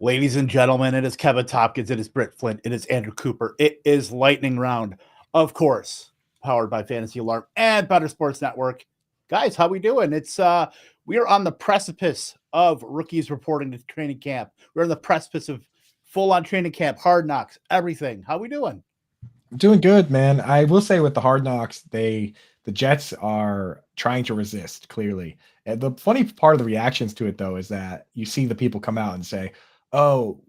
Ladies and gentlemen, it is Kevin Tompkins, it is Britt Flint, it is Andrew Cooper, it is Lightning Round, of course, powered by Fantasy Alarm and Better Sports Network. Guys, how we doing? We are on the precipice of rookies reporting to training camp. We're on the precipice of full-on training camp, hard knocks, everything. How we doing? Doing good, man. I will say with the Hard Knocks, the Jets are trying to resist, clearly. And the funny part of the reactions to it, though, is that you see the people come out and say, oh,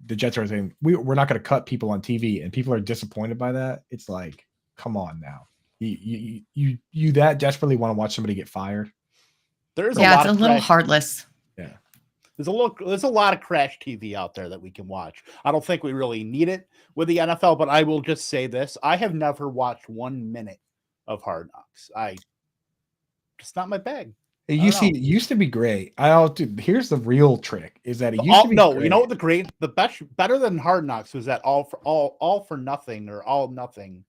the Jets are saying, we're not going to cut people on TV, and people are disappointed by that. It's like, come on now. You that desperately want to watch somebody get fired? It's a little heartless. Yeah. There's a lot of crash TV out there that we can watch. I don't think we really need it with the NFL, but I will just say this. I have never watched 1 minute of Hard Knocks. It's not my bag. It used to be great. Here's the real trick is that it used to be great. You know what the best better than Hard Knocks was that all for nothing or all nothing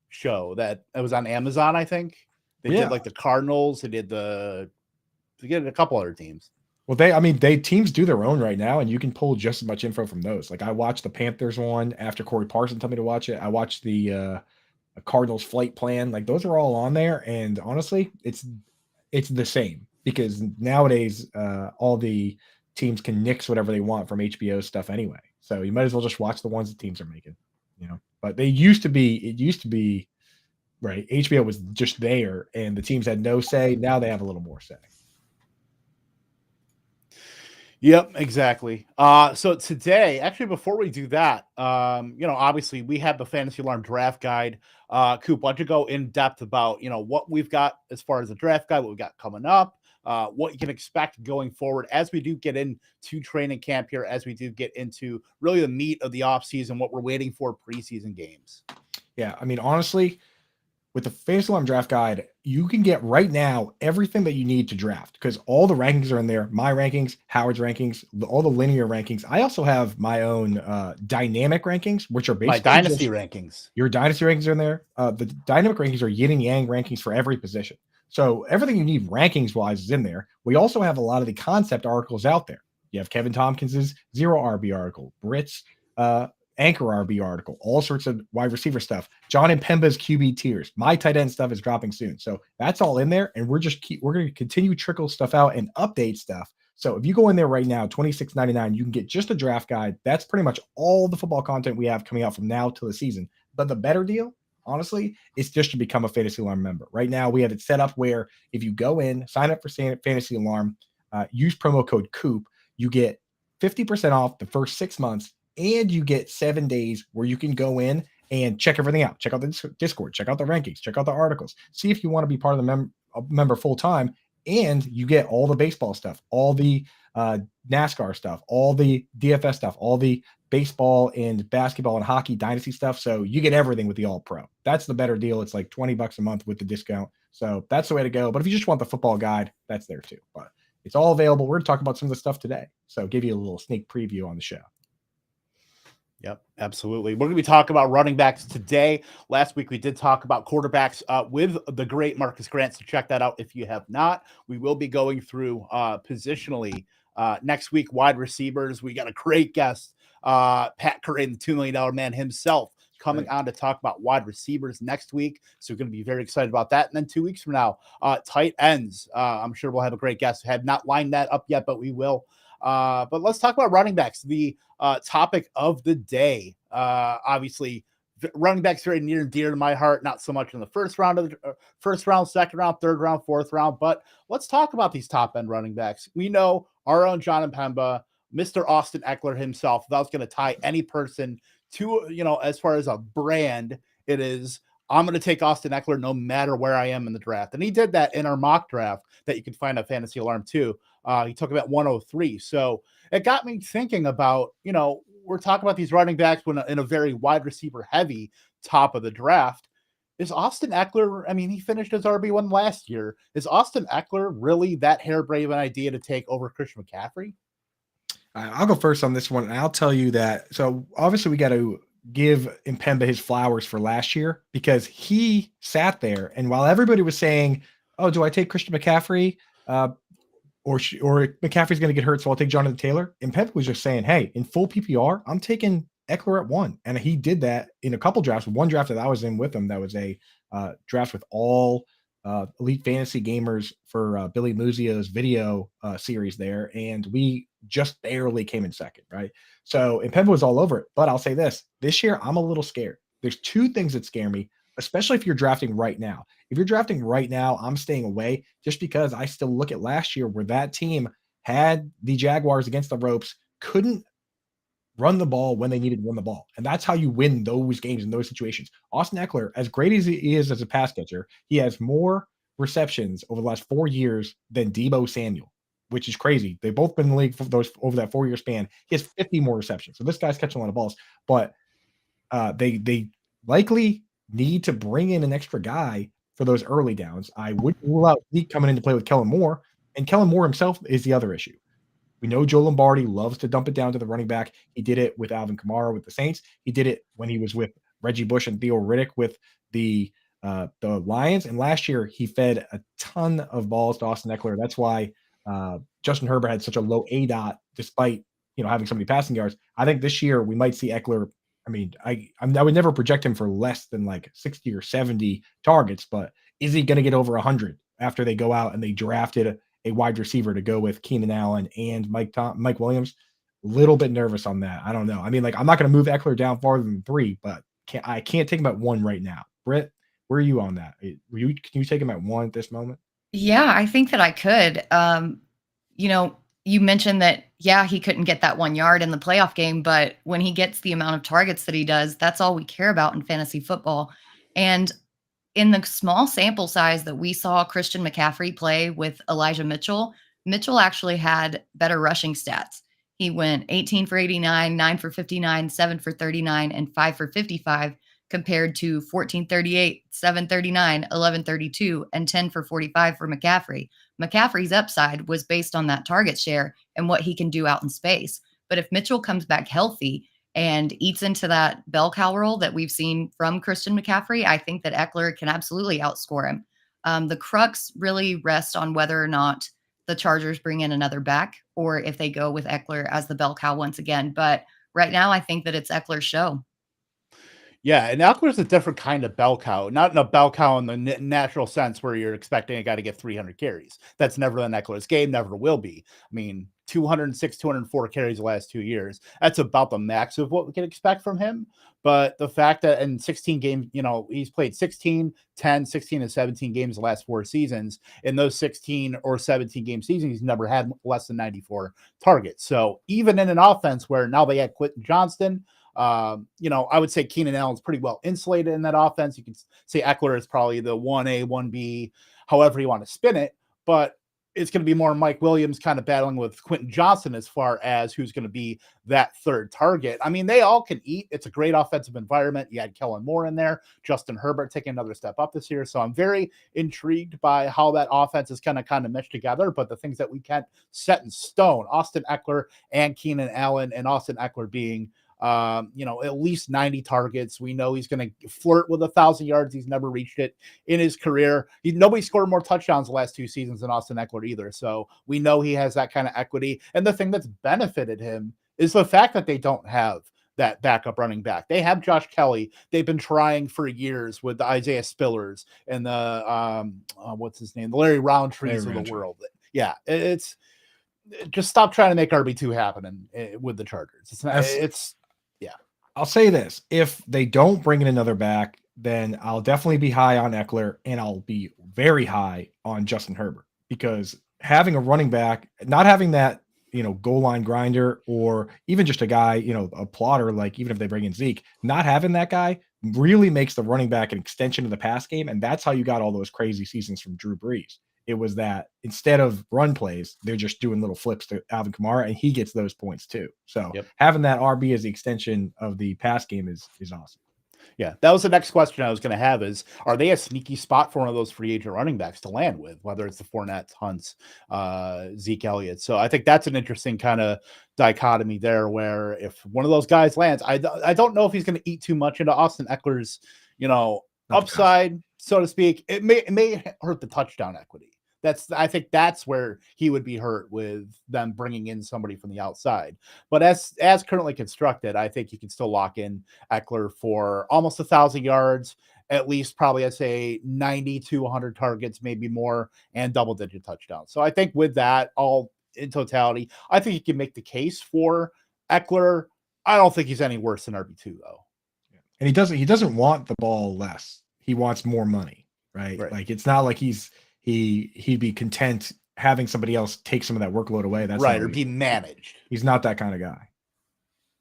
show that it was on Amazon, I think. They did like the Cardinals, they did a couple other teams. Well, teams do their own right now, and you can pull just as much info from those. Like I watched the Panthers one after Corey Parson told me to watch it. I watched the Cardinals flight plan. Like those are all on there, and honestly, it's the same because nowadays all the teams can nix whatever they want from HBO stuff anyway. So you might as well just watch the ones the teams are making, But it used to be right. HBO was just there, and the teams had no say. Now they have a little more say. Yep, exactly. So today, actually, before we do that, obviously we have the Fantasy Alarm draft guide. Coop, why don't you go in depth about, what we've got as far as the draft guide, what we've got coming up, what you can expect going forward as we do get into training camp here, as we do get into really the meat of the offseason, what we're waiting for preseason games. Yeah, honestly, with the Fantasy Alarm draft guide, you can get right now everything that you need to draft because all the rankings are in there. My rankings, Howard's rankings, all the linear rankings. I also have my own dynamic rankings, which are basically my dynasty rankings. Your dynasty rankings are in there. The dynamic rankings are yin and yang rankings for every position. So everything you need rankings wise is in there. We also have a lot of the concept articles out there. You have Kevin Tompkins's 0 RB article, Britt's Anchor RB article, all sorts of wide receiver stuff. John and Pemba's QB tiers. My tight end stuff is dropping soon. So that's all in there. And we're going to continue trickle stuff out and update stuff. So if you go in there right now, $26.99, you can get just a draft guide. That's pretty much all the football content we have coming out from now till the season. But the better deal, honestly, is just to become a Fantasy Alarm member. Right now, we have it set up where if you go in, sign up for Fantasy Alarm, use promo code COOP, you get 50% off the first 6 months. And you get 7 days where you can go in and check everything out. Check out the Discord, check out the rankings, check out the articles, see if you want to be part of the member full time. And you get all the baseball stuff, all the NASCAR stuff, all the DFS stuff, all the baseball and basketball and hockey dynasty stuff. So you get everything with the All Pro. That's the better deal. It's like $20 a month with the discount. So that's the way to go. But if you just want the football guide, that's there too. But it's all available. We're going to talk about some of the stuff today. So give you a little sneak preview on the show. Yep, absolutely. We're going to be talking about running backs today. Last week, we did talk about quarterbacks with the great Marcus Grant, so check that out if you have not. We will be going through positionally next week, wide receivers. We got a great guest, Pat Curran, the $2 million man himself, coming on to talk about wide receivers next week. So we're going to be very excited about that. And then 2 weeks from now, tight ends. I'm sure we'll have a great guest. Have not lined that up yet, but we will. But let's talk about running backs, the topic of the day. Obviously, running backs very near and dear to my heart, not so much in the first round, second round, third round, fourth round. But let's talk about these top end running backs. We know our own John and Pemba, Mr. Austin Eckler himself. If I was going to tie any person to, as far as a brand, it is I'm going to take Austin Eckler no matter where I am in the draft. And he did that in our mock draft that you can find at Fantasy Alarm too. He took him at 103. So it got me thinking about, we're talking about these running backs when in a very wide receiver heavy top of the draft. Is Austin Eckler, he finished as RB1 last year. Is Austin Eckler really that harebrained an idea to take over Christian McCaffrey? I'll go first on this one. And I'll tell you that. So obviously we got to give Impemba his flowers for last year because he sat there. And while everybody was saying, oh, do I take Christian McCaffrey? or McCaffrey's going to get hurt, so I'll take Jonathan Taylor. And Pep was just saying, hey, in full PPR, I'm taking Eckler at 1. And he did that in a couple drafts. One draft that I was in with him, that was a draft with all elite fantasy gamers for Billy Muzio's video series there. And we just barely came in second, right? So, and Pep was all over it. But I'll say this year, I'm a little scared. There's two things that scare me, especially if you're drafting right now. If you're drafting right now, I'm staying away just because I still look at last year where that team had the Jaguars against the ropes, couldn't run the ball when they needed to run the ball. And that's how you win those games in those situations. Austin Eckler, as great as he is as a pass catcher, he has more receptions over the last 4 years than Deebo Samuel, which is crazy. They've both been in the league for those over that 4-year span. He has 50 more receptions. So this guy's catching a lot of balls, but they likely need to bring in an extra guy for those early downs. I wouldn't rule out Zeke coming into play with Kellen Moore, and Kellen Moore himself is the other issue. We know Joe Lombardi loves to dump it down to the running back. He did it with Alvin Kamara with the Saints. He did it when he was with Reggie Bush and Theo Riddick with the Lions. And last year, he fed a ton of balls to Austin Eckler. That's why Justin Herbert had such a low ADOT despite having so many passing yards. I think this year we might see Eckler. I mean, I would never project him for less than like 60 or 70 targets, but is he going to get over 100 after they go out and they drafted a wide receiver to go with Keenan Allen and Mike Williams? A little bit nervous on that. I don't know. I mean, like, I'm not going to move Eckler down farther than 3, but I can't take him at 1 right now. Britt, where are you on that? Can you take him at 1 at this moment? Yeah, I think that I could. You mentioned that, he couldn't get that 1 yard in the playoff game, but when he gets the amount of targets that he does, that's all we care about in fantasy football. And in the small sample size that we saw Christian McCaffrey play with Elijah Mitchell, Mitchell actually had better rushing stats. He went 18 for 89, 9 for 59, 7 for 39, and 5 for 55, compared to 1438, 739, 1132, and 10 for 45 for McCaffrey. McCaffrey's upside was based on that target share and what he can do out in space. But if Mitchell comes back healthy and eats into that bell cow role that we've seen from Christian McCaffrey, I think that Eckler can absolutely outscore him. The crux really rests on whether or not the Chargers bring in another back or if they go with Eckler as the bell cow once again. But right now, I think that it's Eckler's show. Yeah, and Eckler's a different kind of bell cow, not in a bell cow in the natural sense where you're expecting a guy to get 300 carries. That's never been Eckler's game, never will be. I mean, 206, 204 carries the last 2 years. That's about the max of what we can expect from him. But the fact that in 16 games, he's played 16, 10, 16, and 17 games the last 4 seasons. In those 16 or 17 game seasons, he's never had less than 94 targets. So even in an offense where now they had Quentin Johnston, I would say Keenan Allen's pretty well insulated in that offense. You can say Eckler is probably the 1A, 1B, however you want to spin it, but it's going to be more Mike Williams kind of battling with Quentin Johnston as far as who's going to be that third target. I mean, they all can eat. It's a great offensive environment. You had Kellen Moore in there, Justin Herbert taking another step up this year. So I'm very intrigued by how that offense is kind of meshed together. But the things that we can't set in stone, Austin Eckler and Keenan Allen, and Austin Eckler being at least 90 targets. We know he's going to flirt with 1,000 yards. He's never reached it in his career. Nobody scored more touchdowns the last 2 seasons than Austin Eckler either. So we know he has that kind of equity. And the thing that's benefited him is the fact that they don't have that backup running back. They have Josh Kelly. They've been trying for years with the Isaiah Spillers and the the Larry Roundtrees of the world. Yeah, it's just stop trying to make RB2 happen with the Chargers. I'll say this. If they don't bring in another back, then I'll definitely be high on Eckler and I'll be very high on Justin Herbert, because having a running back, not having that, goal line grinder or even just a guy, a plotter, like even if they bring in Zeke, not having that guy really makes the running back an extension of the pass game. And that's how you got all those crazy seasons from Drew Brees. It was that instead of run plays, they're just doing little flips to Alvin Kamara, and he gets those points too. So having that RB as the extension of the pass game is awesome. Yeah, that was the next question I was going to have is, are they a sneaky spot for one of those free agent running backs to land with, whether it's the Fournette, Hunts, Zeke Elliott? So I think that's an interesting kind of dichotomy there, where if one of those guys lands, I don't know if he's going to eat too much into Austin Eckler's, upside, so to speak. It may hurt the touchdown equity. I think that's where he would be hurt with them bringing in somebody from the outside. But as currently constructed, I think you can still lock in Eckler for almost 1,000 yards, at least probably I'd say 90 to 100 targets, maybe more, and double-digit touchdowns. So I think with that, all in totality, I think you can make the case for Eckler. I don't think he's any worse than RB2 though. And he doesn't want the ball less. He wants more money, right? Like it's not like he'd be content having somebody else take some of that workload away. That's right, or be managed. He's not that kind of guy.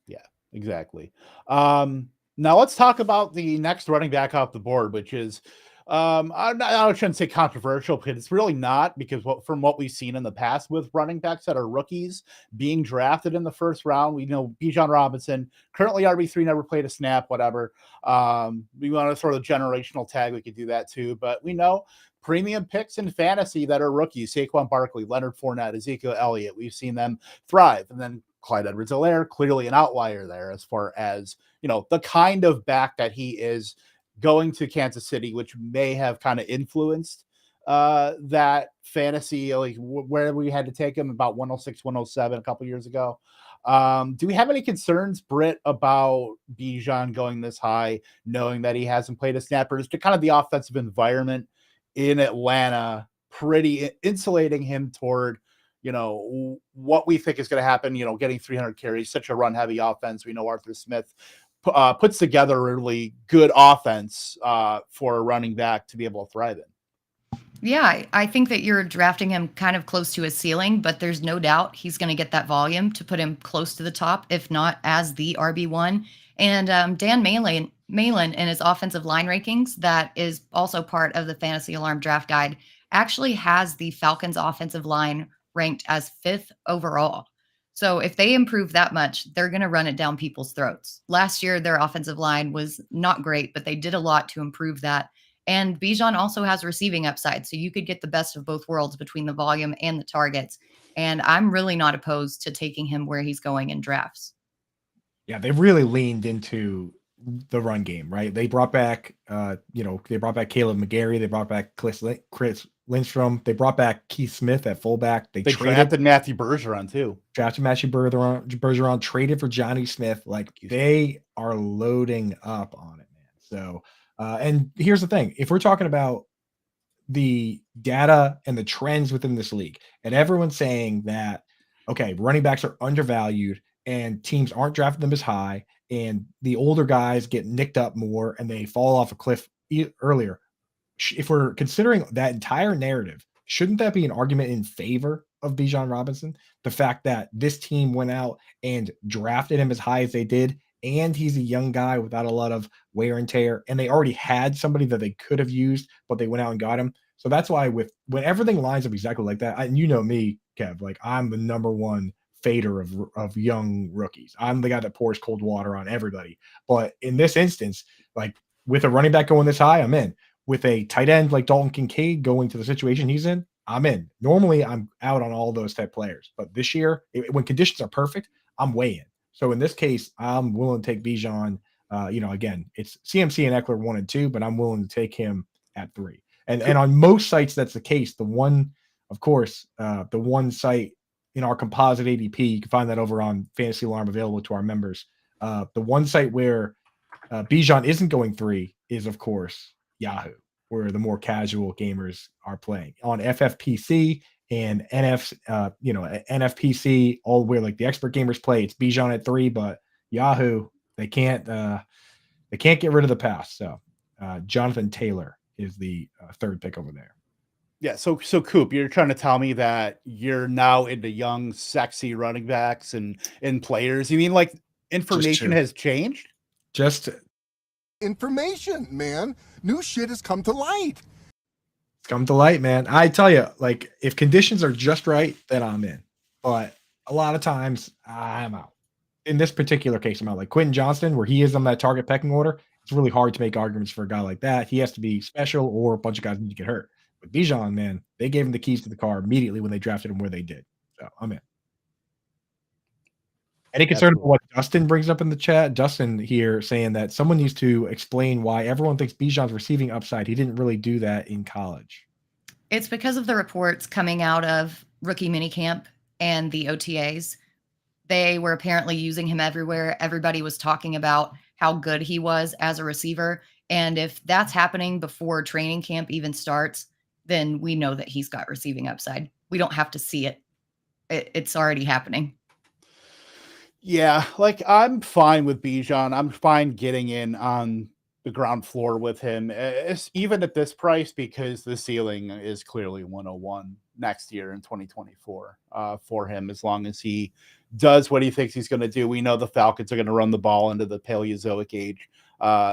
Yeah, exactly. Now let's talk about the next running back off the board, which is I shouldn't say controversial, because it's really not, because from what we've seen in the past with running backs that are rookies being drafted in the first round, we know Bijan Robinson, currently RB3, never played a snap, whatever. We want to throw the generational tag, we could do that too, but we know premium picks in fantasy that are rookies, Saquon Barkley, Leonard Fournette, Ezekiel Elliott, we've seen them thrive. And then Clyde Edwards-Helaire, clearly an outlier there as far as, the kind of back that he is, going to Kansas City, which may have kind of influenced that fantasy, like where we had to take him about 106, 107 a couple years ago. Do we have any concerns, Britt, about Bijan going this high, knowing that he hasn't played a snap, or just kind of the offensive environment in Atlanta pretty insulating him toward, what we think is going to happen, getting 300 carries, such a run-heavy offense. We know Arthur Smith puts together a really good offense for a running back to be able to thrive in. Yeah, I think that you're drafting him kind of close to his ceiling, but there's no doubt he's going to get that volume to put him close to the top, if not as the RB1. And Dan Malin in his offensive line rankings, that is also part of the Fantasy Alarm Draft Guide, actually has the Falcons offensive line ranked as 5th overall. So if they improve that much, they're going to run it down people's throats. Last year, their offensive line was not great, but they did a lot to improve that. And Bijan also has receiving upside, so you could get the best of both worlds between the volume and the targets. And I'm really not opposed to taking him where he's going in drafts. Yeah, they really leaned into the run game, right? They brought back, they brought back Caleb McGarry. They brought back Chris Lindstrom. They brought back Keith Smith at fullback. They drafted Matthew Bergeron too. Drafted Matthew Bergeron, traded for Johnny Smith. Like, they are loading up on it, man. So, and here's the thing. If we're talking about the data and the trends within this league, and everyone's saying that, okay, running backs are undervalued and teams aren't drafting them as high, and the older guys get nicked up more and they fall off a cliff earlier. If we're considering that entire narrative, shouldn't that be an argument in favor of Bijan Robinson? The fact that this team went out and drafted him as high as they did, and he's a young guy without a lot of wear and tear, and they already had somebody that they could have used, but they went out and got him. So that's why when everything lines up exactly like that, and you know me, Kev, like, I'm the number one fader of young rookies. I'm the guy that pours cold water on everybody. But in this instance, like, with a running back going this high, I'm in. With a tight end like Dalton Kincaid going to the situation he's in, I'm in. Normally, I'm out on all those type players. But this year, when conditions are perfect, I'm way in. So in this case, I'm willing to take Bijan. Again, it's CMC and Eckler 1 and 2, but I'm willing to take him at 3. And on most sites, that's the case. The one site in our composite ADP, you can find that over on Fantasy Alarm, available to our members. The one site where Bijan isn't going 3 is, of course, Yahoo, where the more casual gamers are playing. On FFPC and NFPC, all where like the expert gamers play, it's Bijan at 3, but Yahoo, they can't get rid of the pass. So Jonathan Taylor is the 3rd pick over there. Yeah, so Coop, you're trying to tell me that you're now into young, sexy running backs and players. You mean like information has changed? Just information, man. New shit has come to light. It's come to light, man. I tell you, like, if conditions are just right, then I'm in. But a lot of times, I'm out. In this particular case, I'm out. Like Quentin Johnston, where he is on that target pecking order, it's really hard to make arguments for a guy like that. He has to be special, or a bunch of guys need to get hurt. But Bijan, man, they gave him the keys to the car immediately when they drafted him where they did. So I'm in. Any concern about what Dustin brings up in the chat? Dustin here saying that someone needs to explain why everyone thinks Bijan's receiving upside. He didn't really do that in college. It's because of the reports coming out of rookie minicamp and the OTAs. They were apparently using him everywhere. Everybody was talking about how good he was as a receiver. And if that's happening before training camp even starts, then we know that he's got receiving upside. We don't have to see it. It's already happening. Yeah, like I'm fine with Bijan. I'm fine getting in on the ground floor with him, even at this price, because the ceiling is clearly 101 next year in 2024 for him, as long as he does what he thinks he's going to do. We know the Falcons are going to run the ball into the Paleozoic age,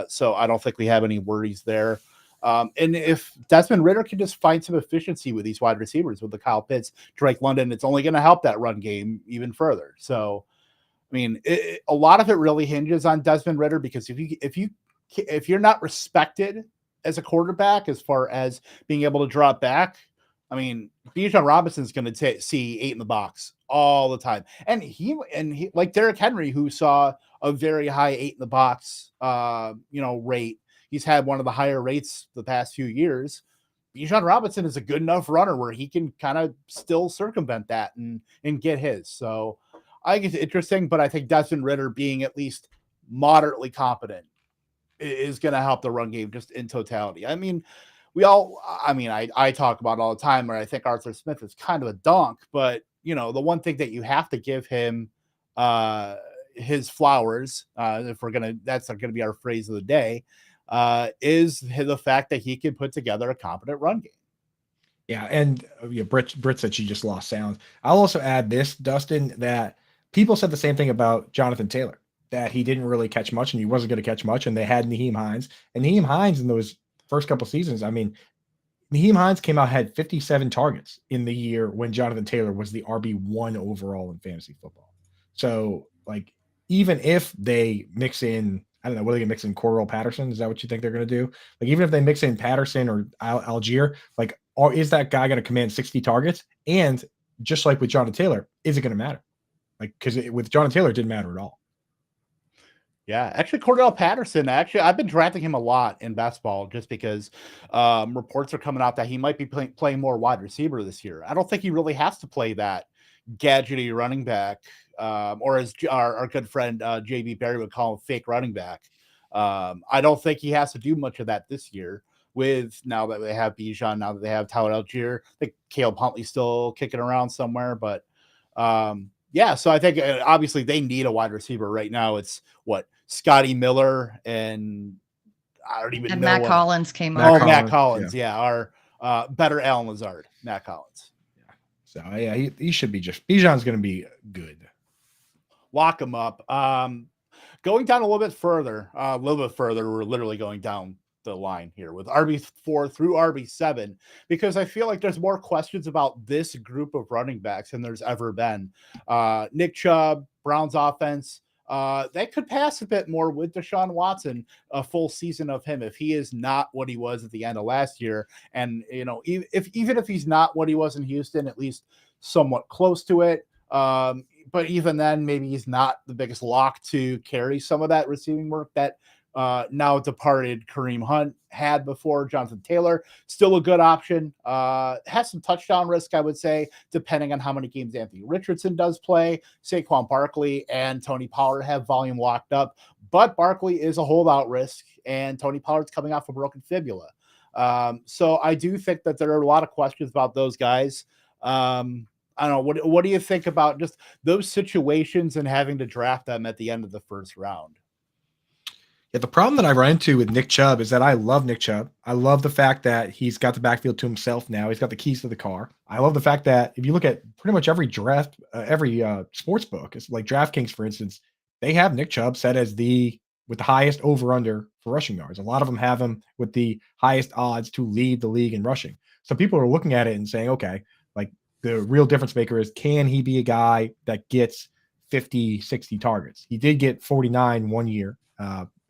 so I don't think we have any worries there. And if Desmond Ridder can just find some efficiency with these wide receivers, with the Kyle Pitts, Drake London, it's only going to help that run game even further. So, I mean, a lot of it really hinges on Desmond Ridder, because if you're not respected as a quarterback as far as being able to drop back, I mean, Bijan Robinson's going to see 8 in the box all the time, and he like Derrick Henry, who saw a very high 8 in the box, rate. He's had one of the higher rates the past few years. Bijan Robinson is a good enough runner where he can kind of still circumvent that and get his. So I think it's interesting, but I think Desmond Ridder being at least moderately competent is going to help the run game just in totality. I mean, I talk about it all the time where I think Arthur Smith is kind of a donk, but the one thing that you have to give him his flowers, that's going to be our phrase of the day, is the fact that he can put together a competent run game. Yeah, and Britt said she just lost sound. I'll also add this, Dustin, that people said the same thing about Jonathan Taylor, that he didn't really catch much and he wasn't going to catch much, and they had Nyheim Hines. And Nyheim Hines in those first couple seasons, I mean, Nyheim Hines came out, had 57 targets in the year when Jonathan Taylor was the RB1 overall in fantasy football. So, like, even if they mix in, I don't know, what are they going to mix in, Cordarrelle Patterson? Is that what you think they're going to do? Like, even if they mix in Patterson or Algier, like, is that guy going to command 60 targets? And just like with Jonathan Taylor, is it going to matter? Like, because with Jonathan Taylor, it didn't matter at all. Yeah, actually, Cordarrelle Patterson, I've been drafting him a lot in basketball just because reports are coming out that he might be playing more wide receiver this year. I don't think he really has to play that gadgety running back, or as our good friend JB Barry would call him, fake running back. I don't think he has to do much of that this year, with now that they have Bijan, now that they have Tyler Algier. I think Caleb Huntley's still kicking around somewhere, but yeah, so I think obviously they need a wide receiver right now. It's Scotty Miller and I don't even know. Matt Collins came up. Matt Collins. Yeah, our better Alan Lazard, Matt Collins. Yeah. So yeah, he should be Bijan's going to be good. Lock him up. Going down a little bit further. We're literally going down the line here with RB4 through RB7, because I feel like there's more questions about this group of running backs than there's ever been. Nick Chubb, Browns offense, they could pass a bit more with Deshaun Watson, a full season of him, if he is not what he was at the end of last year. And, even if he's not what he was in Houston, at least somewhat close to it. But even then, maybe he's not the biggest lock to carry some of that receiving work that now departed Kareem Hunt had before. Jonathan Taylor, still a good option. Has some touchdown risk, I would say, depending on how many games Anthony Richardson does play. Saquon Barkley and Tony Pollard have volume locked up, but Barkley is a holdout risk, and Tony Pollard's coming off a broken fibula. So I do think that there are a lot of questions about those guys. I don't know. What do you think about just those situations and having to draft them at the end of the first round? Yeah, the problem that I run into with Nick Chubb is that I love Nick Chubb. I love the fact that he's got the backfield to himself now. He's got the keys to the car. I love the fact that if you look at pretty much every draft, every sports book, it's like DraftKings, for instance, they have Nick Chubb set as with the highest over-under for rushing yards. A lot of them have him with the highest odds to lead the league in rushing. So people are looking at it and saying, okay, like the real difference maker is, can he be a guy that gets 50, 60 targets? He did get 49 one year.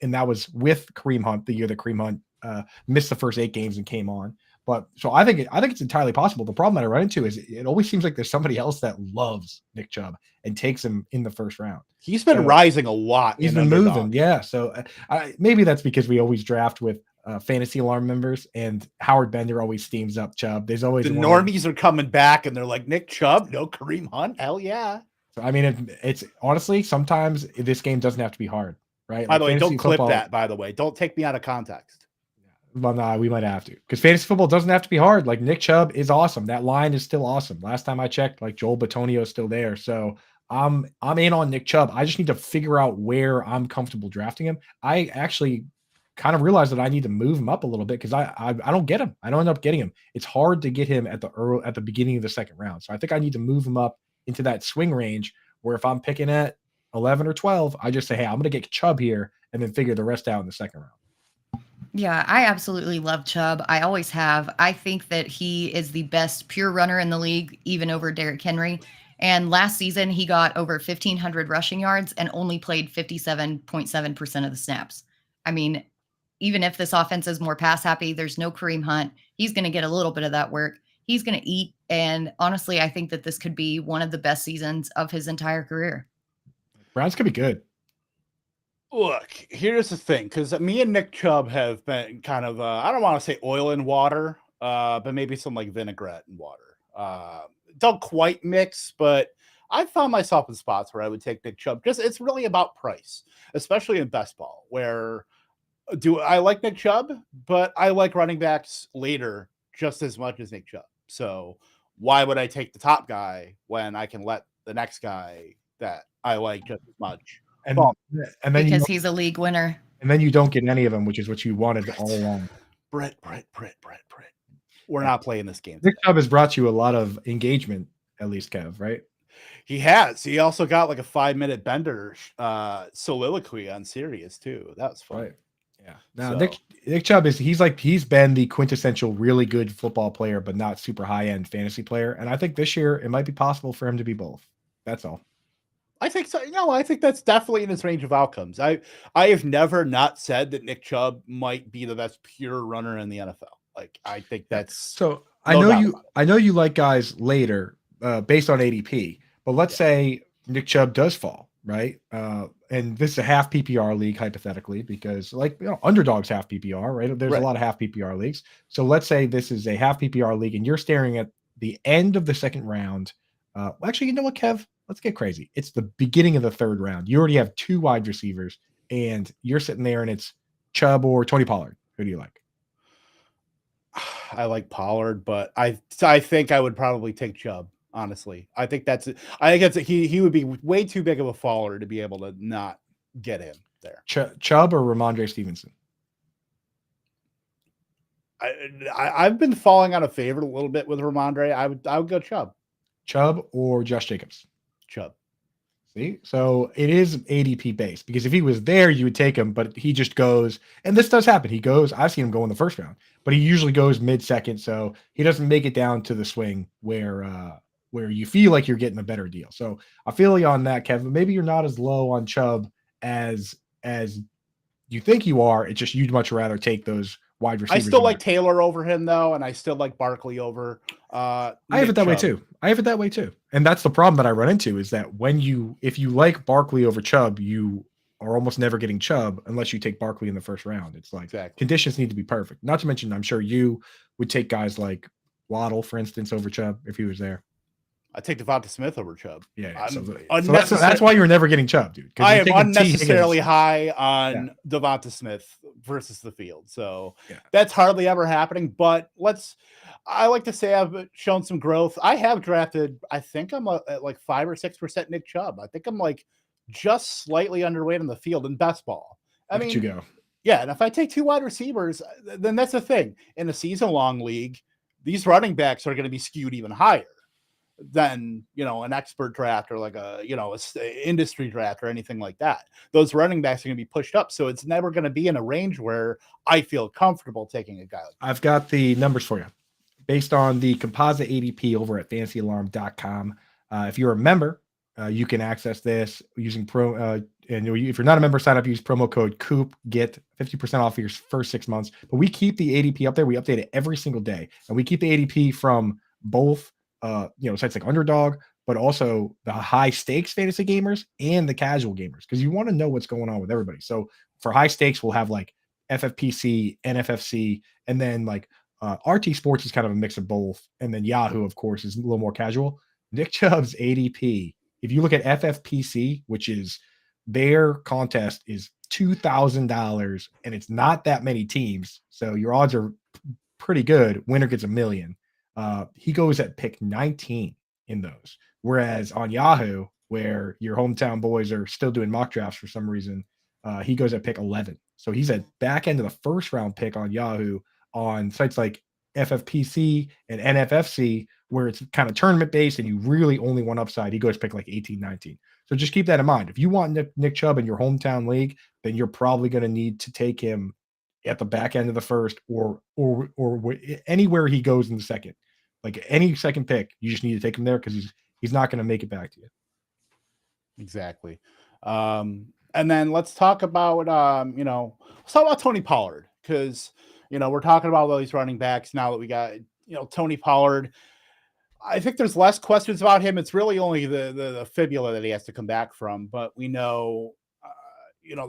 And that was with Kareem Hunt, the year that Kareem Hunt missed the first 8 games and came on. But so I think it's entirely possible. The problem that I run into is it always seems like there's somebody else that loves Nick Chubb and takes him in the first round. He's been rising a lot. He's been moving, yeah. So maybe that's because we always draft with Fantasy Alarm members, and Howard Bender always steams up Chubb. There's always The one- normies are coming back, and they're like, Nick Chubb, no Kareem Hunt, hell yeah. So, I mean, it's honestly sometimes this game doesn't have to be hard, right? By the way, fantasy don't clip football- that. By the way, don't take me out of context. Well, nah, we might have to, because fantasy football doesn't have to be hard. Like Nick Chubb is awesome. That line is still awesome. Last time I checked, like Joel Bitonio is still there. So I'm in on Nick Chubb. I just need to figure out where I'm comfortable drafting him. I actually kind of realized that I need to move him up a little bit because I don't get him. I don't end up getting him. It's hard to get him at the beginning of the second round. So I think I need to move him up into that swing range where if I'm picking at 11 or 12, I just say, hey, I'm going to get Chubb here and then figure the rest out in the second round. Yeah, I absolutely love Chubb. I always have. I think that he is the best pure runner in the league, even over Derrick Henry. And last season, he got over 1,500 rushing yards and only played 57.7% of the snaps. I mean, even if this offense is more pass happy, there's no Kareem Hunt. He's going to get a little bit of that work. He's going to eat. And honestly, I think that this could be one of the best seasons of his entire career. Browns could be good. Look, here's the thing, because me and Nick Chubb have been kind of, I don't want to say oil and water, but maybe some like vinaigrette and water. Don't quite mix, but I found myself in spots where I would take Nick Chubb. Just it's really about price, especially in best ball, where I like Nick Chubb, but I like running backs later just as much as Nick Chubb. So why would I take the top guy when I can let the next guy that I like just as much? And Well, and then Because he's a league winner. and then you don't get any of them, which is what you wanted all along. Brett. We're not playing this game Nick today. Chubb has brought you a lot of engagement, at least, Kev, right? He has. He also got like a 5-minute Bender soliloquy on Sirius too. That was fun. Right. Yeah. Now So- Nick Chubb he's been the quintessential really good football player, but not super high end fantasy player. And I think this year it might be possible for him to be both. That's all. I think so. No, I think that's definitely in his range of outcomes. I have never not said that Nick Chubb might be the best pure runner in the NFL. Like I think that's So No doubt about it. I know you like guys later based on ADP, but let's say Nick Chubb does fall, right? And this is a half PPR league hypothetically, because underdogs half PPR, right? There's Right. a lot of half PPR leagues. So let's say this is a half PPR league and you're staring at the end of the second round. Actually, you know what, Kev? Let's get crazy. It's the beginning of the third round. You already have 2 wide receivers and you're sitting there and it's Chubb or Tony Pollard. Who do you like? I like Pollard, but I think I would probably take Chubb. Honestly, I think he would be way too big of a faller to be able to not get him there. Chubb or Ramondre Stevenson? I've been falling out of favor a little bit with Ramondre. I would go Chubb. Chubb or Josh Jacobs? Chubb. See, so it is ADP based, because if he was there, you would take him, but he just goes, and this does happen. He goes, I've seen him go in the first round, but he usually goes mid-second, so he doesn't make it down to the swing where you feel like you're getting a better deal. So I feel you on that, Kevin. Maybe you're not as low on Chubb as you think you are. It's just you'd much rather take those wide I receivers. still like Taylor over him though, and I still like Barkley over. I have it that way too. And that's the problem that I run into, is that if you like Barkley over Chubb, you are almost never getting Chubb unless you take Barkley in the first round. It's like Exactly. conditions need to be perfect. Not to mention, I'm sure you would take guys like Waddle, for instance, over Chubb if he was there. I take Devonta Smith over Chubb. Yeah. So unnecessary- that's why you're never getting Chubb, dude. 'cause I you're am taking T. unnecessarily Higgins. high on Devonta Smith versus the field. So Yeah. that's hardly ever happening. But I like to say I've shown some growth. I have drafted, I think I'm at like 5 or 6% Nick Chubb. I think I'm like just slightly underweight on the field in best ball. I Look at you mean, go. yeah. And if I take 2 wide receivers, then that's the thing. In a season long league, these running backs are going to be skewed even higher than an expert draft or like a industry draft or anything like that. Those running backs are going to be pushed up, so it's never going to be in a range where I feel comfortable taking a guy like that. I've got the numbers for you based on the composite ADP over at fantasyalarm.com. If you're a member, you can access this using and if you're not a member, sign up, use promo code COOP, get 50% off your first 6 months. But we keep the ADP up there. We update it every single day, and we keep the ADP from both sites like Underdog, but also the high stakes fantasy gamers and the casual gamers, because you want to know what's going on with everybody. So for high stakes, we'll have like FFPC, NFFC, and then like RT Sports is kind of a mix of both. And then Yahoo, of course, is a little more casual. Nick Chubb's ADP, if you look at FFPC, which is their contest, is $2,000, and it's not that many teams. So your odds are pretty good. Winner gets $1 million. He goes at pick 19 in those. Whereas on Yahoo, where your hometown boys are still doing mock drafts for some reason, he goes at pick 11. So he's at back end of the first round pick on Yahoo on sites like FFPC and NFFC, where it's kind of tournament based and you really only want upside. He goes pick like 18, 19. So just keep that in mind. If you want Nick Chubb in your hometown league, then you're probably going to need to take him at the back end of the first or anywhere he goes in the second. Like any second pick, you just need to take him there because he's not going to make it back to you. Exactly. And then let's talk about let's talk about Tony Pollard, because we're talking about all these running backs now that we got Tony Pollard. I think there's less questions about him. It's really only the fibula that he has to come back from, but we know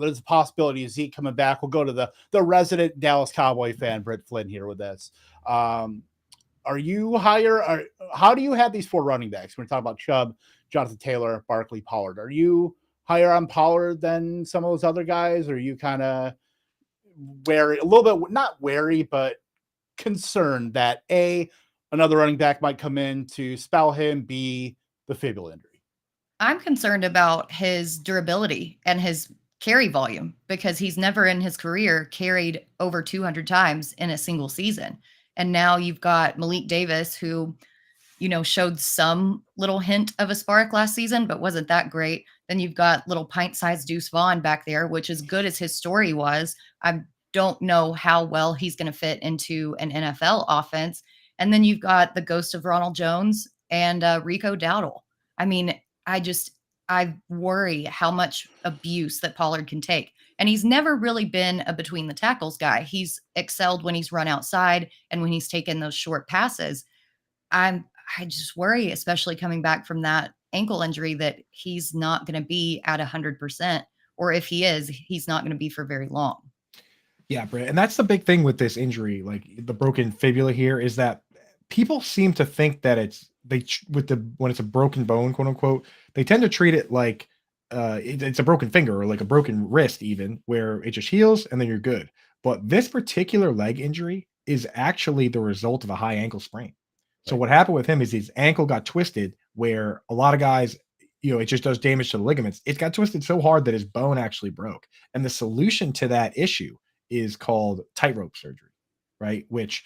there's a possibility of Zeke coming back. We'll go to the resident Dallas Cowboy fan, Britt Flynn, here with this. Are you higher? How do you have these 4 running backs? We're talking about Chubb, Jonathan Taylor, Barkley, Pollard. Are you higher on Pollard than some of those other guys? Or are you kind of wary, a little bit, not wary, but concerned that A, another running back might come in to spell him, B, the fibula injury? I'm concerned about his durability and his carry volume, because he's never in his career carried over 200 times in a single season. And now you've got Malik Davis, who, showed some little hint of a spark last season, but wasn't that great. Then you've got little pint-sized Deuce Vaughn back there, which, as good as his story was, I don't know how well he's going to fit into an NFL offense. And then you've got the ghost of Ronald Jones and Rico Dowdle. I mean, I worry how much abuse that Pollard can take. And he's never really been a between the tackles guy. He's excelled when he's run outside and when he's taken those short passes. I just worry, especially coming back from that ankle injury, that he's not going to be at 100%, or if he is, he's not going to be for very long. Yeah, Brett. And that's the big thing with this injury, like the broken fibula here, is that people seem to think that when it's a broken bone, quote unquote, they tend to treat it like it's a broken finger or like a broken wrist, even, where it just heals and then you're good. But this particular leg injury is actually the result of a high ankle sprain. So what happened with him is his ankle got twisted, where a lot of guys, it just does damage to the ligaments. It got twisted so hard that his bone actually broke. And the solution to that issue is called tightrope surgery, right? Which,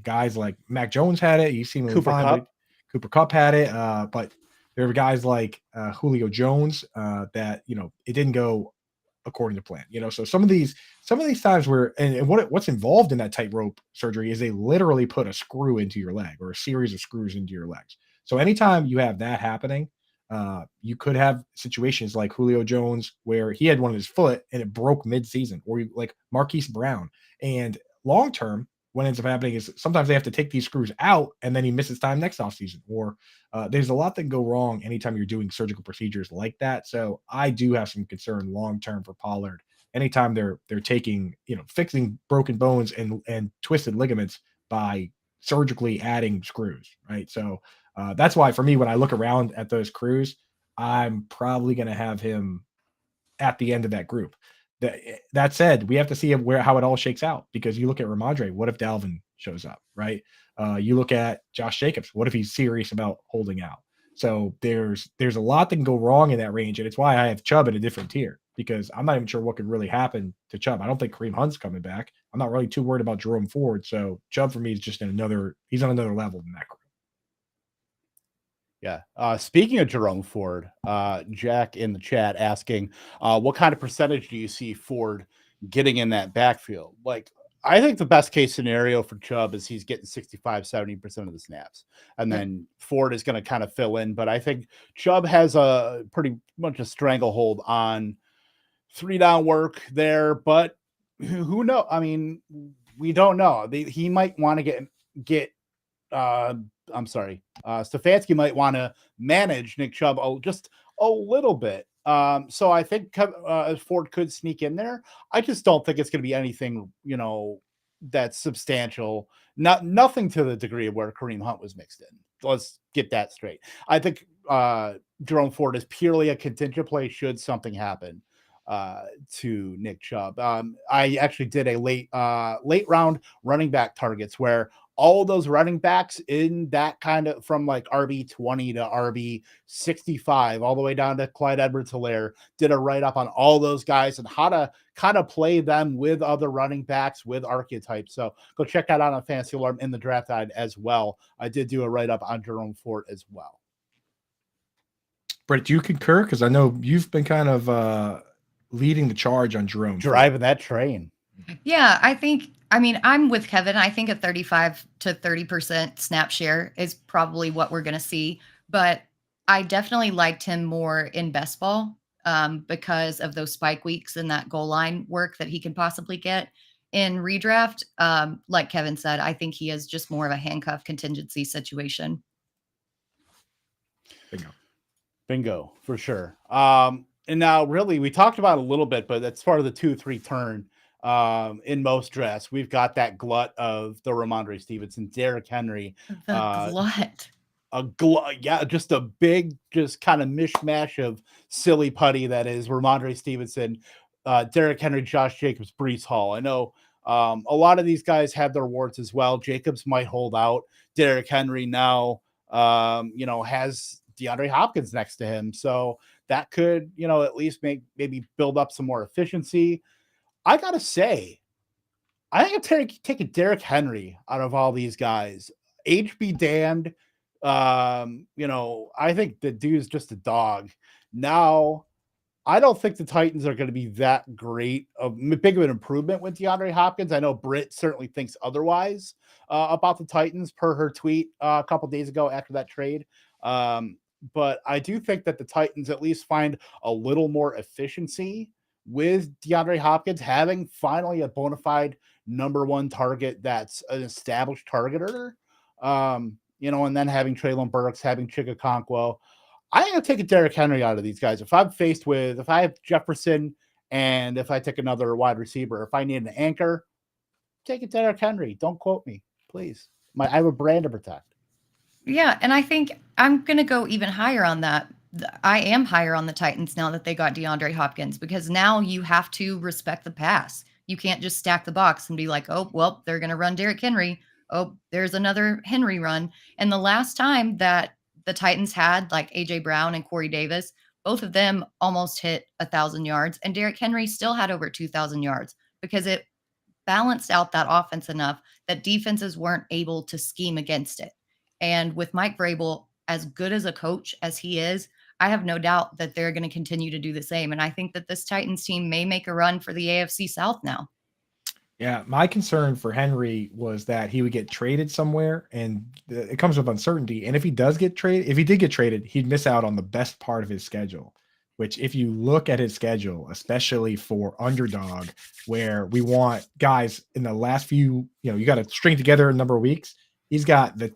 guys like Mac Jones had it. You seem Cooper Kupp. Cooper Kupp had it. But there were guys like Julio Jones that, it didn't go according to plan, so some of these times where, and what's involved in that tightrope surgery is they literally put a screw into your leg or a series of screws into your legs. So anytime you have that happening, you could have situations like Julio Jones, where he had one in his foot and it broke mid-season, or like Marquise Brown. And long-term, what ends up happening is sometimes they have to take these screws out and then he misses time next offseason, or there's a lot that can go wrong anytime you're doing surgical procedures like that. So I do have some concern long-term for Pollard. Anytime they're taking, fixing broken bones and twisted ligaments by surgically adding screws, right? So that's why for me, when I look around at those crews, I'm probably going to have him at the end of that group. That said, we have to see how it all shakes out, because you look at Ramondre, what if Dalvin shows up, right? You look at Josh Jacobs, what if he's serious about holding out? So there's a lot that can go wrong in that range, and it's why I have Chubb in a different tier, because I'm not even sure what could really happen to Chubb. I don't think Kareem Hunt's coming back. I'm not really too worried about Jerome Ford. So Chubb for me is just he's on another level than that group. Yeah. Speaking of Jerome Ford, Jack in the chat asking, what kind of percentage do you see Ford getting in that backfield? Like, I think the best case scenario for Chubb is he's getting 65-70% of the snaps, and then Ford is going to kind of fill in. But I think Chubb has a pretty much a stranglehold on 3-down work there. But who knows? I mean, we don't know. He might want to get. Stefanski might want to manage Nick Chubb just a little bit So I think Ford could sneak in there. I just don't think it's going to be anything, that's substantial. Nothing to the degree of where Kareem Hunt was mixed in. Let's get that straight. I think Jerome Ford is purely a contingent play should something happen to Nick Chubb. I actually did a late round running back targets where all of those running backs in that kind of from like RB20 to RB65 all the way down to Clyde Edwards-Helaire did a write up on all those guys and how to kind of play them with other running backs with archetypes. So go check that out on Fantasy Alarm in the draft guide as well. I did do a write up on Jerome Ford as well. Brett, do you concur? Because I know you've been kind of leading the charge on Jerome. Driving that train. Yeah, I'm with Kevin. I think a 35 to 30% snap share is probably what we're going to see. But I definitely liked him more in best ball because of those spike weeks and that goal line work that he can possibly get. In redraft, like Kevin said, I think he is just more of a handcuff contingency situation. Bingo, for sure. And now really we talked about it a little bit, but that's part of the 2-3 turn. In most drafts, we've got that glut of the Ramondre Stevenson, Derrick Henry. The glut. Yeah, just a big, just kind of mishmash of silly putty that is Ramondre Stevenson, Derrick Henry, Josh Jacobs, Breece Hall. I know a lot of these guys have their warts as well. Jacobs might hold out. Derrick Henry now, has DeAndre Hopkins next to him. So that could, at least maybe build up some more efficiency. I got to say, I think I'm taking Derrick Henry out of all these guys. Age be damned. I think the dude's just a dog. Now, I don't think the Titans are going to be that great of big of an improvement with DeAndre Hopkins. I know Britt certainly thinks otherwise about the Titans per her tweet a couple days ago after that trade. But I do think that the Titans at least find a little more efficiency with DeAndre Hopkins having finally a bona fide number one target that's an established targeter. And then having Treylon Burks, having Chigakonkwo. I am taking Derrick Henry out of these guys. If I have Jefferson and if I take another wide receiver, if I need an anchor, take it Derrick Henry. Don't quote me, please. I have a brand to protect. Yeah, and I think I'm going to go even higher on that. I am higher on the Titans now that they got DeAndre Hopkins because now you have to respect the pass. You can't just stack the box and be like, oh, well, they're going to run Derrick Henry. Oh, there's another Henry run. And the last time that the Titans had like A.J. Brown and Corey Davis, both of them almost hit 1,000 yards. And Derrick Henry still had over 2,000 yards because it balanced out that offense enough that defenses weren't able to scheme against it. And with Mike Vrabel, as good as a coach as he is, I have no doubt that they're going to continue to do the same. And I think that this Titans team may make a run for the AFC South now. Yeah, my concern for Henry was that he would get traded somewhere, and it comes with uncertainty. And if he did get traded, he'd miss out on the best part of his schedule, which if you look at his schedule, especially for underdog, where we want guys in the last few, you got to string together a number of weeks. He's got the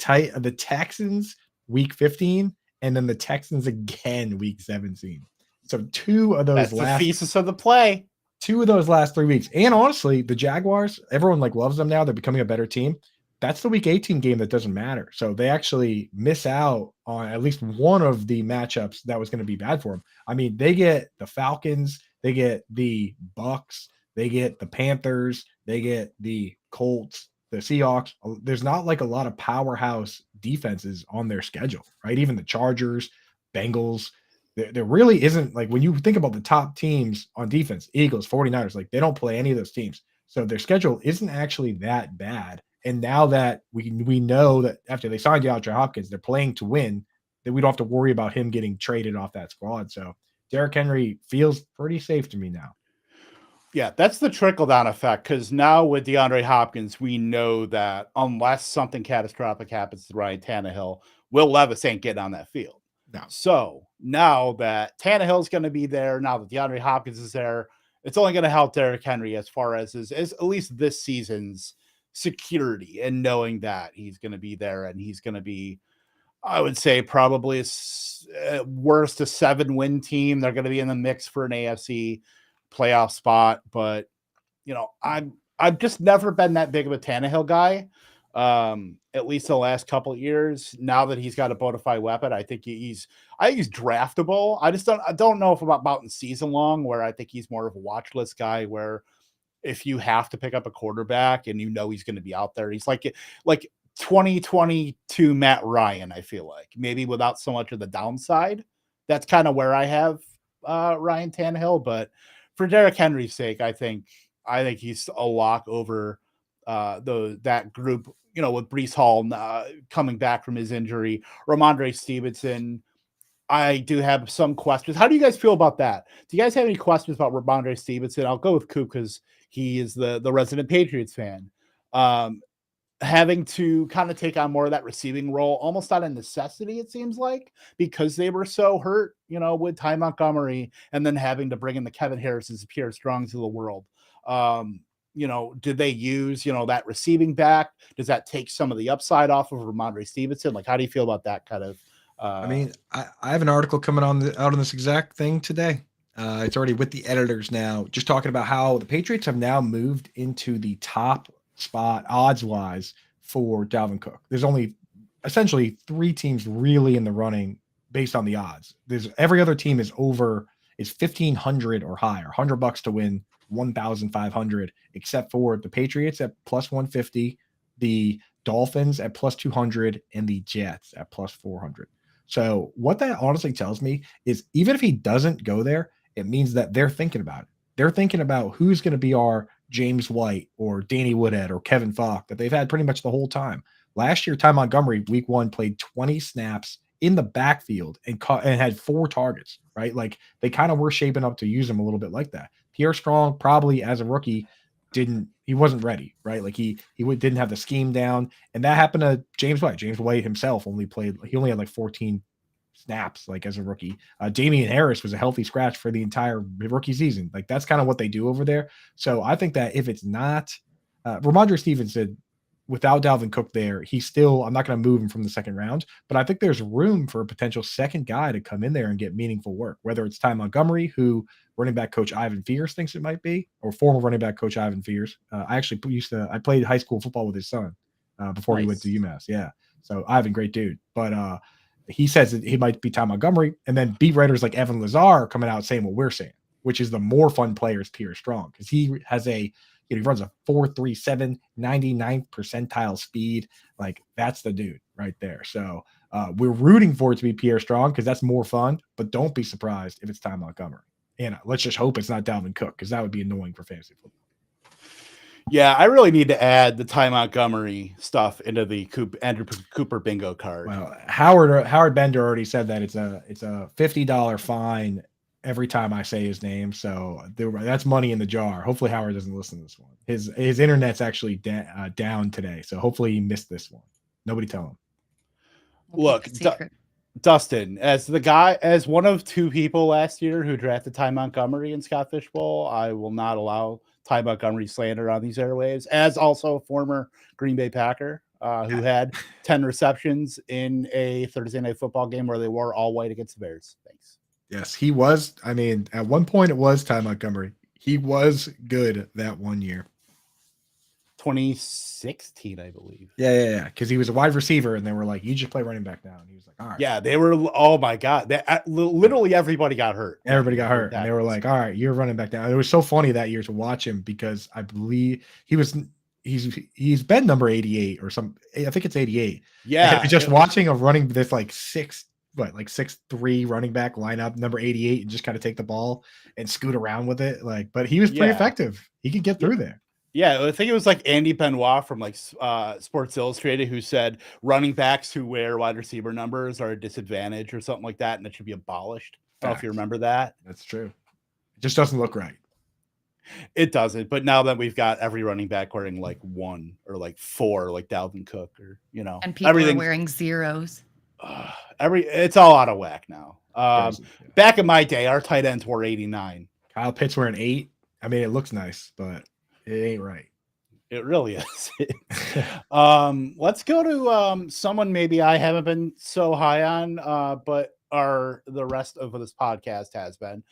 Texans week 15 and then the Texans again week 17. So two of those the thesis of the play. 2 of those last 3 weeks. And honestly, the Jaguars, everyone loves them now. They're becoming a better team. That's the week 18 game that doesn't matter. So they actually miss out on at least one of the matchups that was going to be bad for them. I mean, they get the Falcons, they get the Bucks, they get the Panthers, they get the Colts, the Seahawks. There's not a lot of powerhouse defenses on their schedule, right? Even the Chargers, Bengals. There really isn't, when you think about the top teams on defense, Eagles, 49ers, they don't play any of those teams. So their schedule isn't actually that bad. And now that we know that after they signed DeAndre Hopkins, they're playing to win, that we don't have to worry about him getting traded off that squad. So Derrick Henry feels pretty safe to me now. Yeah, that's the trickle-down effect, because now with DeAndre Hopkins, we know that unless something catastrophic happens to Ryan Tannehill, Will Levis ain't getting on that field. No. So now that Tannehill's going to be there, now that DeAndre Hopkins is there, it's only going to help Derrick Henry as far as at least this season's security and knowing that he's going to be there and he's going to be I would say probably at worst a 7-win team. They're going to be in the mix for an AFC playoff spot, but I've just never been that big of a Tannehill guy. At least the last couple of years. Now that he's got a bona fide weapon, I think he's draftable. I don't know if about in season long, where I think he's more of a watch list guy, where if you have to pick up a quarterback and he's going to be out there, he's like 2022 Matt Ryan. I feel like maybe without so much of the downside. That's kind of where I have Ryan Tannehill, but for Derrick Henry's sake, I think he's a lock over that group, with Breece Hall coming back from his injury, Ramondre Stevenson. I do have some questions. How do you guys feel about that? Do you guys have any questions about Ramondre Stevenson? I'll go with Coop because he is the resident Patriots fan. Having to kind of take on more of that receiving role, almost out of necessity, it seems like, because they were so hurt, with Ty Montgomery, and then having to bring in the Kevin Harris's, Pierre Strongs of the world. Did they use, that receiving back? Does that take some of the upside off of Ramondre Stevenson? Like, how do you feel about that kind of? I have an article coming out on this exact thing today. It's already with the editors now, just talking about how the Patriots have now moved into the top spot odds-wise for Dalvin Cook. There's only essentially 3 teams really in the running based on the odds. There's every other team is 1,500 or higher, $100 to win 1,500, except for the Patriots at plus 150, the Dolphins at plus 200, and the Jets at plus 400. So what that honestly tells me is even if he doesn't go there, it means that they're thinking about it. They're thinking about who's going to be our James White or Danny Woodhead or Kevin Falk that they've had pretty much the whole time. Last year, Ty Montgomery, week 1, played 20 snaps in the backfield and had 4 targets, right? Like they kind of were shaping up to use him a little bit like that. Pierre Strong probably as a rookie he wasn't ready, right? Like he didn't have the scheme down, and that happened to James White. James White himself only had like 14 snaps like as a rookie. Damian Harris was a healthy scratch for the entire rookie season. Like that's kind of what they do over there. So I think that if it's not Ramondre Stevenson, without Dalvin Cook there, I'm not going to move him from the second round, but I think there's room for a potential second guy to come in there and get meaningful work, whether it's Ty Montgomery, who running back coach Ivan Fears thinks it might be, or former running back coach Ivan Fears. I actually I played high school football with his son before he went to UMass. Yeah. So Ivan, great dude. But he says that he might be Ty Montgomery, and then beat writers like Evan Lazar are coming out saying what we're saying, which is the more fun player is Pierre Strong, because he has he runs a 4.37, 99th percentile speed. Like that's the dude right there. So we're rooting for it to be Pierre Strong because that's more fun, but don't be surprised if it's Ty Montgomery. And let's just hope it's not Dalvin Cook, because that would be annoying for fantasy football. Yeah, I really need to add the Ty Montgomery stuff into the Andrew Cooper bingo card. Well, Howard Bender already said that it's a $50 fine every time I say his name, so that's money in the jar. Hopefully Howard doesn't listen to this one. His internet's actually down today, so hopefully he missed this one. Nobody tell him. Look, Dustin, as one of 2 people last year who drafted Ty Montgomery in Scott Fishbowl, I will not allow Ty Montgomery slander on these airwaves. As also a former Green Bay Packer who had 10 receptions in a Thursday night football game where they wore all white against the Bears. Thanks. Yes, he was. I mean, at one point it was Ty Montgomery. He was good that one year. 2016, I believe. Yeah. Because he was a wide receiver, and they were like, "You just play running back now." And he was like, "All right." Yeah, they were. Oh my god, literally everybody got hurt. Everybody got hurt, and they were like, "All right, you're running back now." It was so funny that year to watch him because I believe he's been number 88 or some. I think it's 88. Yeah, and just watching a running this 6'3" running back line up number 88 and just kind of take the ball and scoot around with it. But he was pretty effective. He could get through there. Yeah, I think it was like Andy Benoit from Sports Illustrated who said running backs who wear wide receiver numbers are a disadvantage or something like that, and it should be abolished. I don't know if you remember that. That's true. It just doesn't look right. It doesn't. But now that we've got every running back wearing 1 or 4, like Dalvin Cook, or and people are wearing zeros. It's all out of whack now. Back in my day, our tight ends were 89. Kyle Pitts wearing 8. I mean, it looks nice, but it ain't right. It really is. Let's go to someone maybe I haven't been so high on, but the rest of this podcast has been.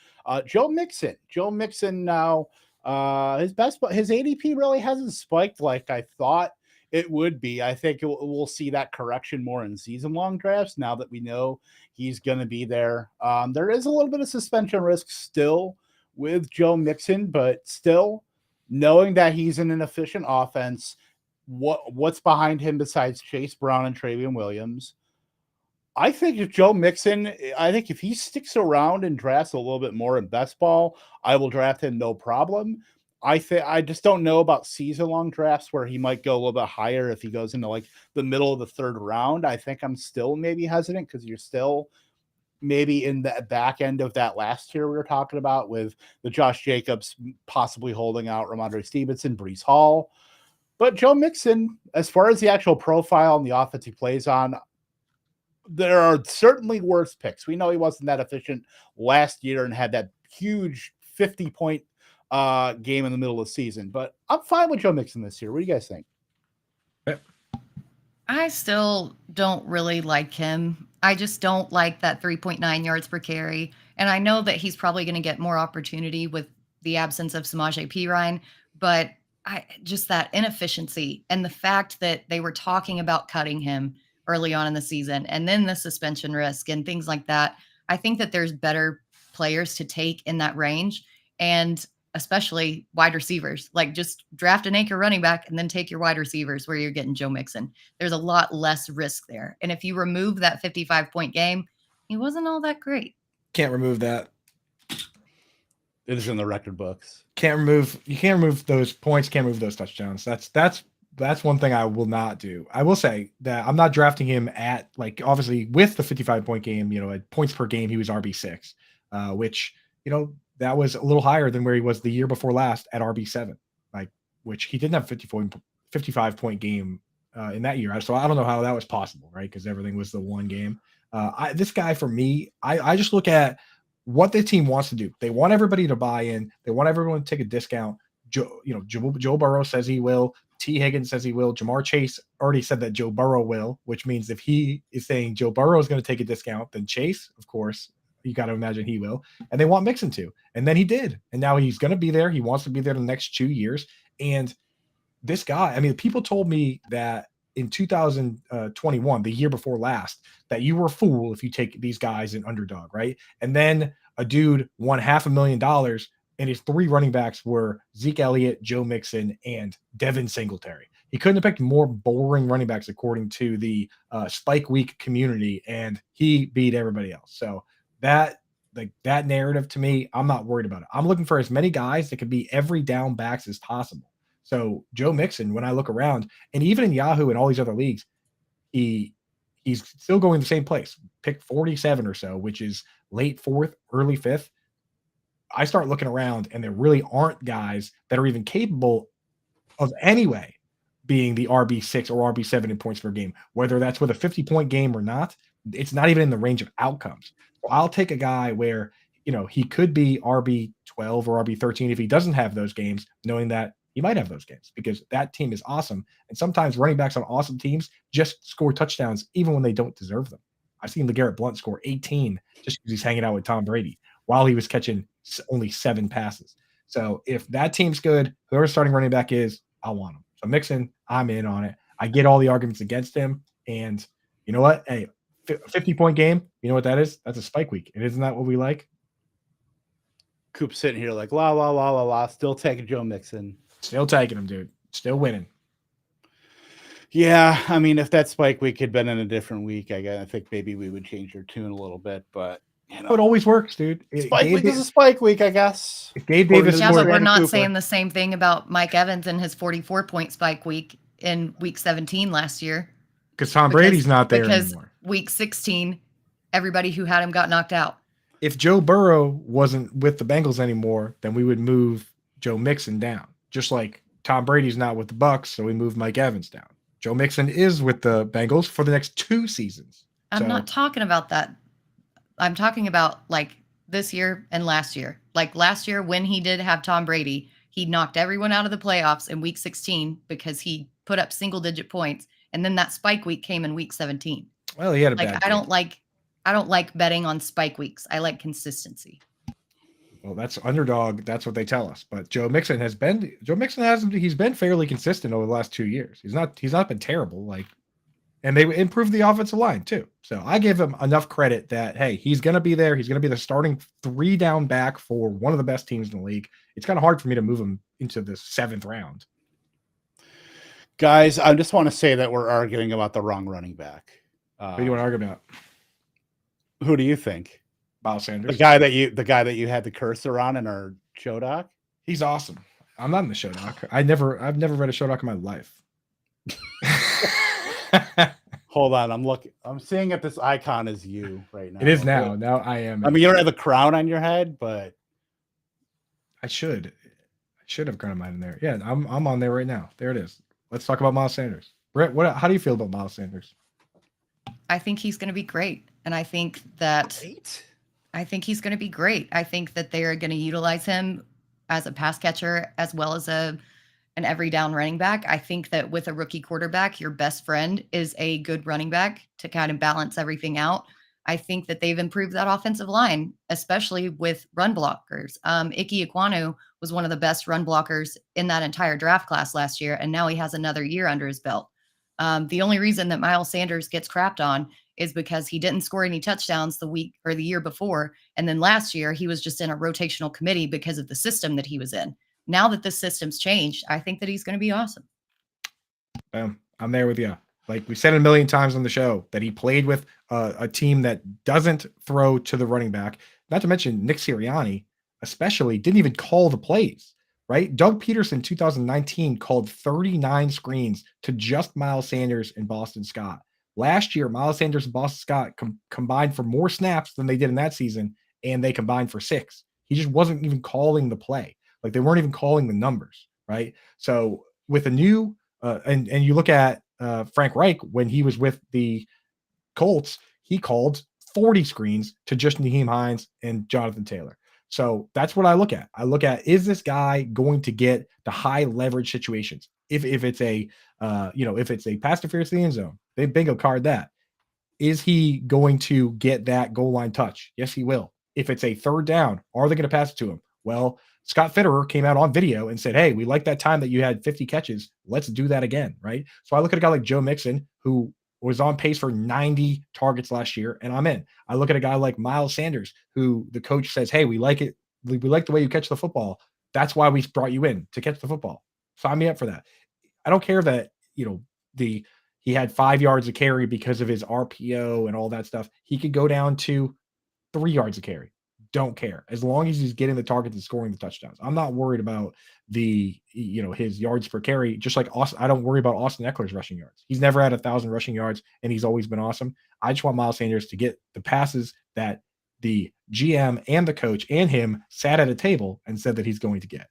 Joe Mixon. Joe Mixon now, his ADP really hasn't spiked like I thought it would be. I think we'll see that correction more in season long drafts now that we know he's going to be there. There is a little bit of suspension risk still with Joe Mixon, but still, knowing that he's in an efficient offense, what's behind him besides Chase Brown and Travion Williams? I think if he sticks around and drafts a little bit more in best ball, I will draft him no problem. I just don't know about season-long drafts where he might go a little bit higher if he goes into like the middle of the third round. I think I'm still maybe hesitant because you're still maybe in the back end of that last year we were talking about with the Josh Jacobs possibly holding out Ramondre Stevenson, Breece Hall. But Joe Mixon, as far as the actual profile and the offense he plays on, there are certainly worse picks. We know he wasn't that efficient last year and had that huge 50-point game in the middle of the season. But I'm fine with Joe Mixon this year. What do you guys think? I still don't really like him. I just don't like that 3.9 yards per carry. And I know that he's probably going to get more opportunity with the absence of Samaje Perine, but just that inefficiency and the fact that they were talking about cutting him early on in the season and then the suspension risk and things like that. I think that there's better players to take in that range, and especially wide receivers. Like, just draft an anchor running back and then take your wide receivers where you're getting Joe Mixon. There's a lot less risk there. And if you remove that 55-point game, he wasn't all that great. Can't remove that. It is in the record books. You can't remove those points, can't remove those touchdowns. That's one thing I will not do. I will say that I'm not drafting him at, like, obviously with the 55-point game, at points per game, he was RB6, which, that was a little higher than where he was the year before last at RB7, which he didn't have 55-point game in that year. So I don't know how that was possible, right? Because everything was the one game. This guy, for me, I just look at what the team wants to do. They want everybody to buy in. They want everyone to take a discount. Joe Burrow says he will. T. Higgins says he will. Jamar Chase already said that Joe Burrow will, which means if he is saying Joe Burrow is going to take a discount, then Chase, of course, you got to imagine he will. And they want Mixon to. And then he did. And now he's going to be there. He wants to be there the next 2 years. And this guy, people told me that in 2021, the year before last, that you were a fool if you take these guys in underdog, right? And then a dude won $500,000, and his three running backs were Zeke Elliott, Joe Mixon, and Devin Singletary. He couldn't have picked more boring running backs according to the Spike Week community, and he beat everybody else. So that narrative, to me, I'm not worried about it. I'm looking for as many guys that can be every down backs as possible. So Joe Mixon, when I look around, and even in Yahoo and all these other leagues, he's still going the same place, pick 47 or so, which is late fourth, early fifth. I start looking around, and there really aren't guys that are even capable of anyway being the RB6 or RB7 in points per game, whether that's with a 50-point game or not. It's not even in the range of outcomes. So I'll take a guy where, he could be RB12 or RB13 if he doesn't have those games, knowing that he might have those games because that team is awesome. And sometimes running backs on awesome teams just score touchdowns even when they don't deserve them. I've seen LeGarrette Blount score 18 just because he's hanging out with Tom Brady while he was catching only 7 passes. So if that team's good, whoever starting running back is, I want him. So Mixon, I'm in on it. I get all the arguments against him. And you know what? Hey, 50-point game, you know what that is? That's a spike week. And isn't that what we like? Coop's sitting here like, la, la, la, la, la, still taking Joe Mixon. Still taking him, dude. Still winning. Yeah, if that spike week had been in a different week, I think maybe we would change your tune a little bit, but it always works, dude. Spike week is a spike week, I guess. Gabe Davis Yeah, scored. but we're not saying the same thing about Mike Evans and his 44-point spike week in week 17 last year. Because Tom Brady's not there anymore. Week 16, everybody who had him got knocked out. If Joe Burrow wasn't with the Bengals anymore, then we would move Joe Mixon down. Just like Tom Brady's not with the Bucks, so we move Mike Evans down. Joe Mixon is with the Bengals for the next 2 seasons. I'm not talking about that. I'm talking about like this year and last year. Like last year when he did have Tom Brady, He knocked everyone out of the playoffs in week 16 because he put up single-digit points, and then that spike week came in week 17. Well, he had a Like bad I don't game. like betting on spike weeks. I like consistency. Well, that's underdog. That's what they tell us. But Joe Mixon has he's been fairly consistent over the last 2 years. He's not been terrible. Like, and they improved the offensive line too. So I give him enough credit that, hey, he's going to be there. He's going to be the starting 3 down back for one of the best teams in the league. It's kind of hard for me to move him into the 7th round. Guys, I just want to say that we're arguing about the wrong running back. What do you want to argue about? Who do you think? Miles Sanders. The guy that you had the cursor on in our show doc? He's awesome. I'm not in the show doc. I've never read a show doc in my life. Hold on, I'm seeing if this icon is you right now. It is now. Now I am. I mean, you don't have a crown on your head, but I should have crowned mine in there. Yeah, I'm on there right now. There it is. Let's talk about Miles Sanders. Brett, how do you feel about Miles Sanders? I think he's going to be great, and I think that he's going to be great. I think that they are going to utilize him as a pass catcher as well as an every down running back. I think that with a rookie quarterback, your best friend is a good running back to kind of balance everything out. I think that they've improved that offensive line, especially with run blockers. Ike Ekwonu was one of the best run blockers in that entire draft class last year, and now he has another year under his belt. The only reason that Miles Sanders gets crapped on is because he didn't score any touchdowns the week or the year before. And then last year, he was just in a rotational committee because of the system that he was in. Now that the system's changed, I think that he's going to be awesome. I'm there with you. Like we said a million times on the show that he played with a team that doesn't throw to the running back. Not to mention Nick Sirianni, especially, didn't even call the plays, right? Doug Peterson, 2019, called 39 screens to just Miles Sanders and Boston Scott. Last year, Miles Sanders and Boston Scott combined for more snaps than they did in that season, and they combined for 6. He just wasn't even calling the play. Like they weren't even calling the numbers, right? So with a new and you look at Frank Reich when he was with the Colts, he called 40 screens to just Nyheim Hines and Jonathan Taylor. So that's what I look at. I look at, is this guy going to get the high leverage situations? If it's a if it's a pass interference in the end zone, they bingo card that. Is he going to get that goal line touch? Yes, he will. If it's a 3rd down, are they going to pass it to him? Well, Scott Fitterer came out on video and said, hey, we like that time that you had 50 catches. Let's do that again, right? So I look at a guy like Joe Mixon, who was on pace for 90 targets last year, and I'm in. I look at a guy like Miles Sanders, who the coach says, hey, we like it. We like the way you catch the football. That's why we brought you in, to catch the football. Sign me up for that. I don't care that, he had 5 yards of carry because of his RPO and all that stuff. He could go down to 3 yards of carry. Don't care, as long as he's getting the targets and scoring the touchdowns. I'm not worried about his yards per carry. Just like Austin, I don't worry about Austin Eckler's rushing yards. He's never had 1,000 rushing yards, and he's always been awesome. I just want Miles Sanders to get the passes that the GM and the coach and him sat at a table and said that he's going to get.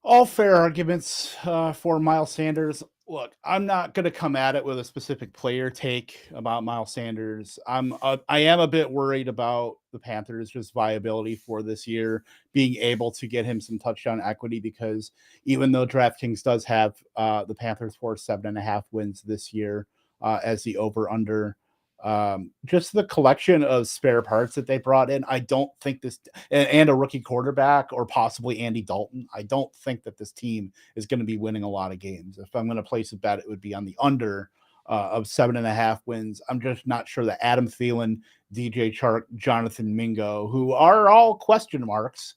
All fair arguments for Miles Sanders. Look, I'm not going to come at it with a specific player take about Miles Sanders. I am a bit worried about the Panthers' just viability for this year, being able to get him some touchdown equity, because even though DraftKings does have the Panthers for 7.5 wins this year as the over-under, just the collection of spare parts that they brought in, I don't think this, and a rookie quarterback or possibly Andy Dalton, I don't think that this team is going to be winning a lot of games. If I'm going to place a bet, it would be on the under of 7.5 wins. I'm just not sure that Adam Thielen, DJ Chark, Jonathan Mingo, who are all question marks,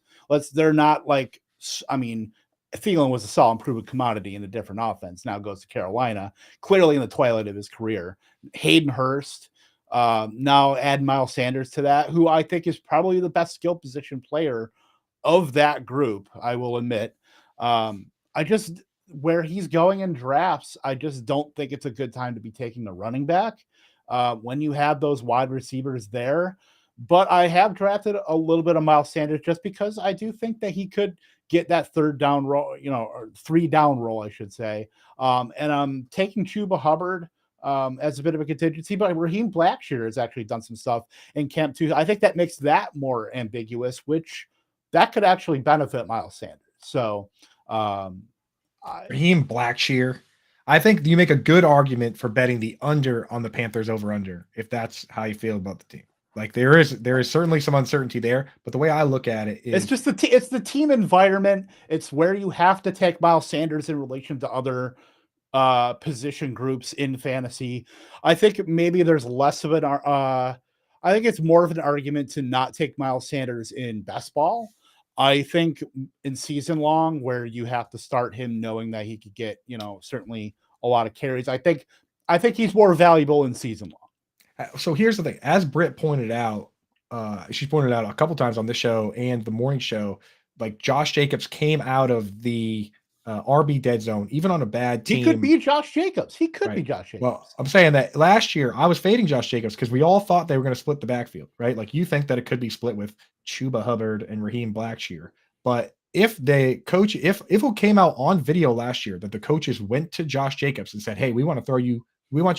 they're not like, I mean, Thielen was a solid proven commodity in a different offense. Now goes to Carolina, clearly in the twilight of his career. Hayden Hurst, now add Miles Sanders to that, who I think is probably the best skill position player of that group, I will admit. Where he's going in drafts, I just don't think it's a good time to be taking the running back when you have those wide receivers there. But I have drafted a little bit of Miles Sanders just because I do think that he could get that 3rd down role, or 3 down role, I should say. And I'm taking Chuba Hubbard as a bit of a contingency, but Raheem Blackshear has actually done some stuff in camp too. I think that makes that more ambiguous, which that could actually benefit Miles Sanders. So, Raheem Blackshear. I think you make a good argument for betting the under on the Panthers over under if that's how you feel about the team. Like there is certainly some uncertainty there, but the way I look at it is it's just it's the team environment. It's where you have to take Miles Sanders in relation to other position groups in fantasy. I think maybe there's less of an I think it's more of an argument to not take Miles Sanders in best ball. I think in season long, where you have to start him knowing that he could get, certainly a lot of carries. I think he's more valuable in season long. So here's the thing. As Britt pointed out, she's pointed out a couple times on this show and the morning show, like Josh Jacobs came out of the RB dead zone, even on a bad team. He could be Josh Jacobs. He could be Josh Jacobs. Well, I'm saying that last year I was fading Josh Jacobs because we all thought they were going to split the backfield, right? Like you think that it could be split with Chuba Hubbard and Raheem Blackshear. But if it came out on video last year that the coaches went to Josh Jacobs and said, hey, we want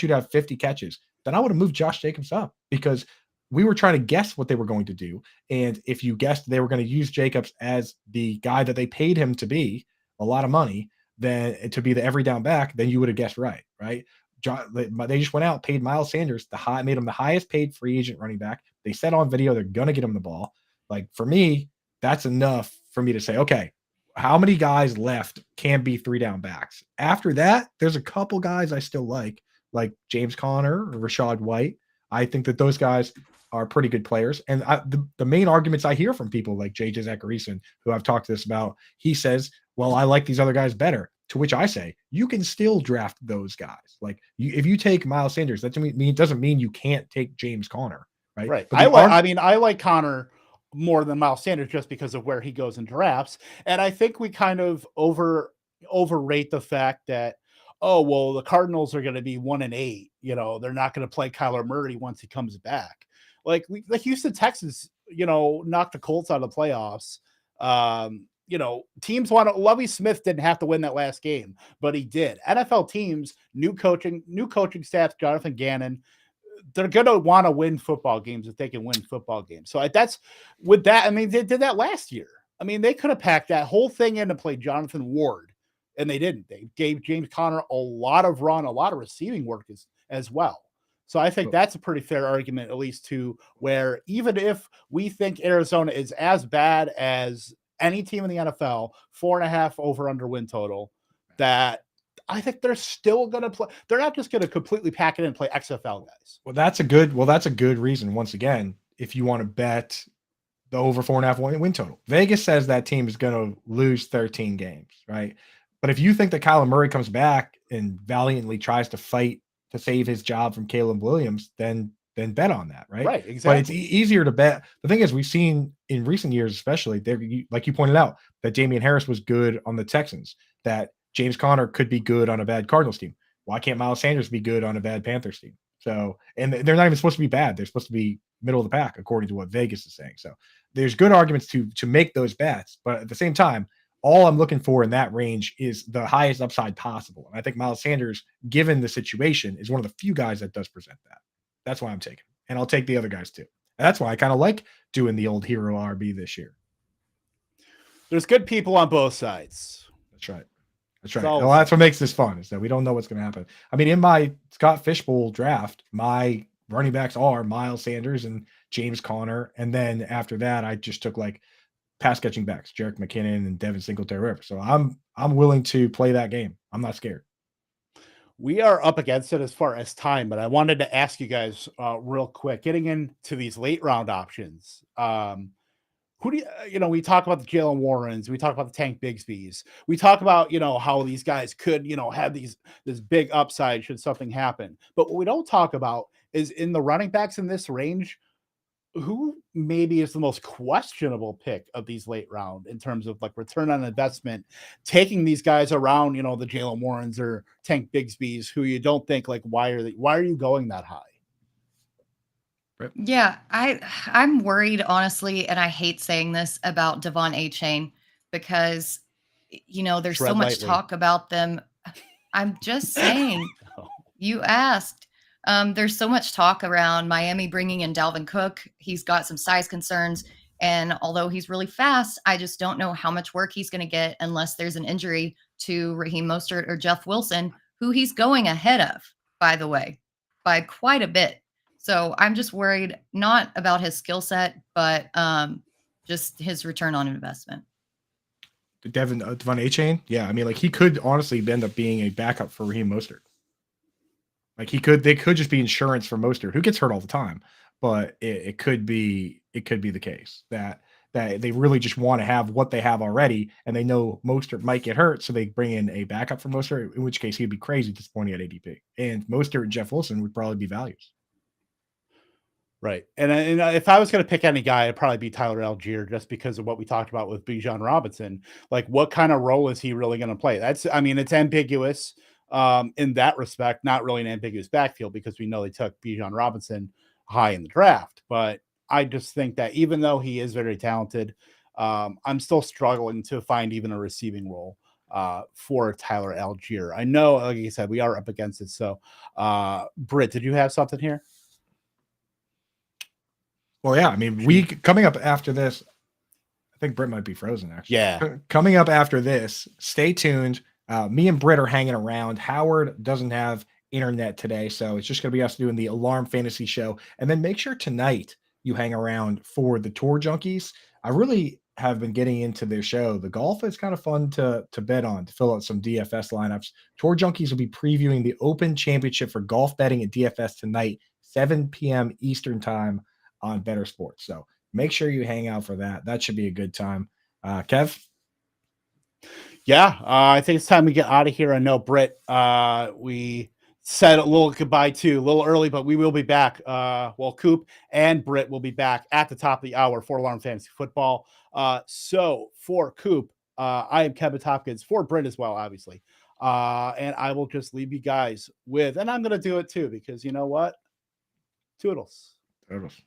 you to have 50 catches, then I would have moved Josh Jacobs up because we were trying to guess what they were going to do. And if you guessed they were going to use Jacobs as the guy that they paid him to be, a lot of money, then to be the every down back, then you would have guessed right? They just went out, paid Miles Sanders, made him the highest paid free agent running back. They said on video they're going to get him the ball. Like for me, that's enough for me to say, okay, how many guys left can be 3 down backs? After that, there's a couple guys I still like James Conner or Rashad White. I think that those guys are pretty good players. And the main arguments I hear from people like JJ Zacharyson, who I've talked to this about, he says, well, I like these other guys better. To which I say, you can still draft those guys. Like if you take Miles Sanders, that doesn't mean you can't take James Conner, right? Right. I like Conner more than Miles Sanders just because of where he goes in drafts. And I think we kind of overrate the fact that, oh, well, the Cardinals are going to be 1-8. They're not going to play Kyler Murray once he comes back. Like the Houston Texans, knocked the Colts out of the playoffs. Teams Lovie Smith didn't have to win that last game, but he did. NFL teams, new coaching staff, Jonathan Gannon, they're going to want to win football games if they can win football games. So that's with that. I mean, they did that last year. I mean, they could have packed that whole thing in to play Jonathan Ward, and they didn't. They gave James Conner a lot of receiving work as well. So I think that's a pretty fair argument, at least to where even if we think Arizona is as bad as any team in the NFL, 4.5 over under win total, that I think they're still going to play. They're not just going to completely pack it in and play XFL guys. Well, that's a good reason. Once again, if you want to bet the over 4.5 win total, Vegas says that team is going to lose 13 games, right? But if you think that Kyler Murray comes back and valiantly tries to fight to save his job from Caleb Williams, then bet on that, right? Right, exactly. But it's easier to bet. The thing is, we've seen in recent years, especially, like you pointed out, that Damian Harris was good on the Texans, that James Conner could be good on a bad Cardinals team. Why can't Miles Sanders be good on a bad Panthers team? So, and they're not even supposed to be bad. They're supposed to be middle of the pack, according to what Vegas is saying. So there's good arguments to make those bets. But at the same time, all I'm looking for in that range is the highest upside possible. And I think Miles Sanders, given the situation, is one of the few guys that does present that. That's why I'm taking. And I'll take the other guys too. And that's why I kind of like doing the old hero RB this year. There's good people on both sides. That's right. Well, that's what makes this fun, is that we don't know what's going to happen. I mean, in my Scott Fishbowl draft, my running backs are Miles Sanders and James Conner. And then after that, I just took like pass catching backs, Jerick McKinnon and Devin Singletary. So I'm willing to play that game. I'm not scared. We are up against it as far as time, but I wanted to ask you guys real quick, getting into these late round options. Who do we talk about the Jalen Warrens, we talk about the Tank Bigsby's, we talk about, how these guys could, have this big upside should something happen. But what we don't talk about is in the running backs in this range, who maybe is the most questionable pick of these late round in terms of like return on investment, taking these guys around, the Jalen Warrens or Tank Bigsby's, who you don't think like, why are you going that high? Yeah, I'm worried, honestly, and I hate saying this about Devon A-Chain because, there's so much talk about them. I'm just saying, you asked. There's so much talk around Miami bringing in Dalvin Cook. He's got some size concerns. And although he's really fast, I just don't know how much work he's going to get unless there's an injury to Raheem Mostert or Jeff Wilson, who he's going ahead of, by the way, by quite a bit. So I'm just worried not about his skill set, but just his return on investment. Devon A-Chain, yeah, I mean, like he could honestly end up being a backup for Raheem Mostert. Like they could just be insurance for Mostert, who gets hurt all the time, but it could be the case that they really just want to have what they have already, and they know Mostert might get hurt, so they bring in a backup for Mostert, in which case he'd be crazy disappointing at ADP. And Mostert and Jeff Wilson would probably be values. Right. And if I was going to pick any guy, it'd probably be Tyler Algier, just because of what we talked about with Bijan Robinson. Like, what kind of role is he really going to play? I mean, it's ambiguous in that respect, not really an ambiguous backfield, because we know they took Bijan Robinson high in the draft. But I just think that even though he is very talented, I'm still struggling to find even a receiving role for Tyler Algier. I know, like you said, we are up against it. So, Britt, did you have something here? Well, yeah, I mean, coming up after this, I think Britt might be frozen, actually. Yeah. Coming up after this, stay tuned. Me and Britt are hanging around. Howard doesn't have internet today, so it's just going to be us doing the Alarm Fantasy Show. And then make sure tonight you hang around for the Tour Junkies. I really have been getting into their show. The golf is kind of fun to bet on, to fill out some DFS lineups. Tour Junkies will be previewing the Open Championship for golf betting at DFS tonight, 7 p.m. Eastern time on Better Sports. So make sure you hang out for that. That should be a good time. Kev? Yeah, I think it's time we get out of here. I know, Britt, we said a little goodbye to a little early, but we will be back. Well, Coop and Britt will be back at the top of the hour for Alarm Fantasy Football. So for Coop, I am Kevin Hopkins, for Britt as well, obviously. And I will just leave you guys with, and I'm going to do it too, because you know what? Toodles. Toodles.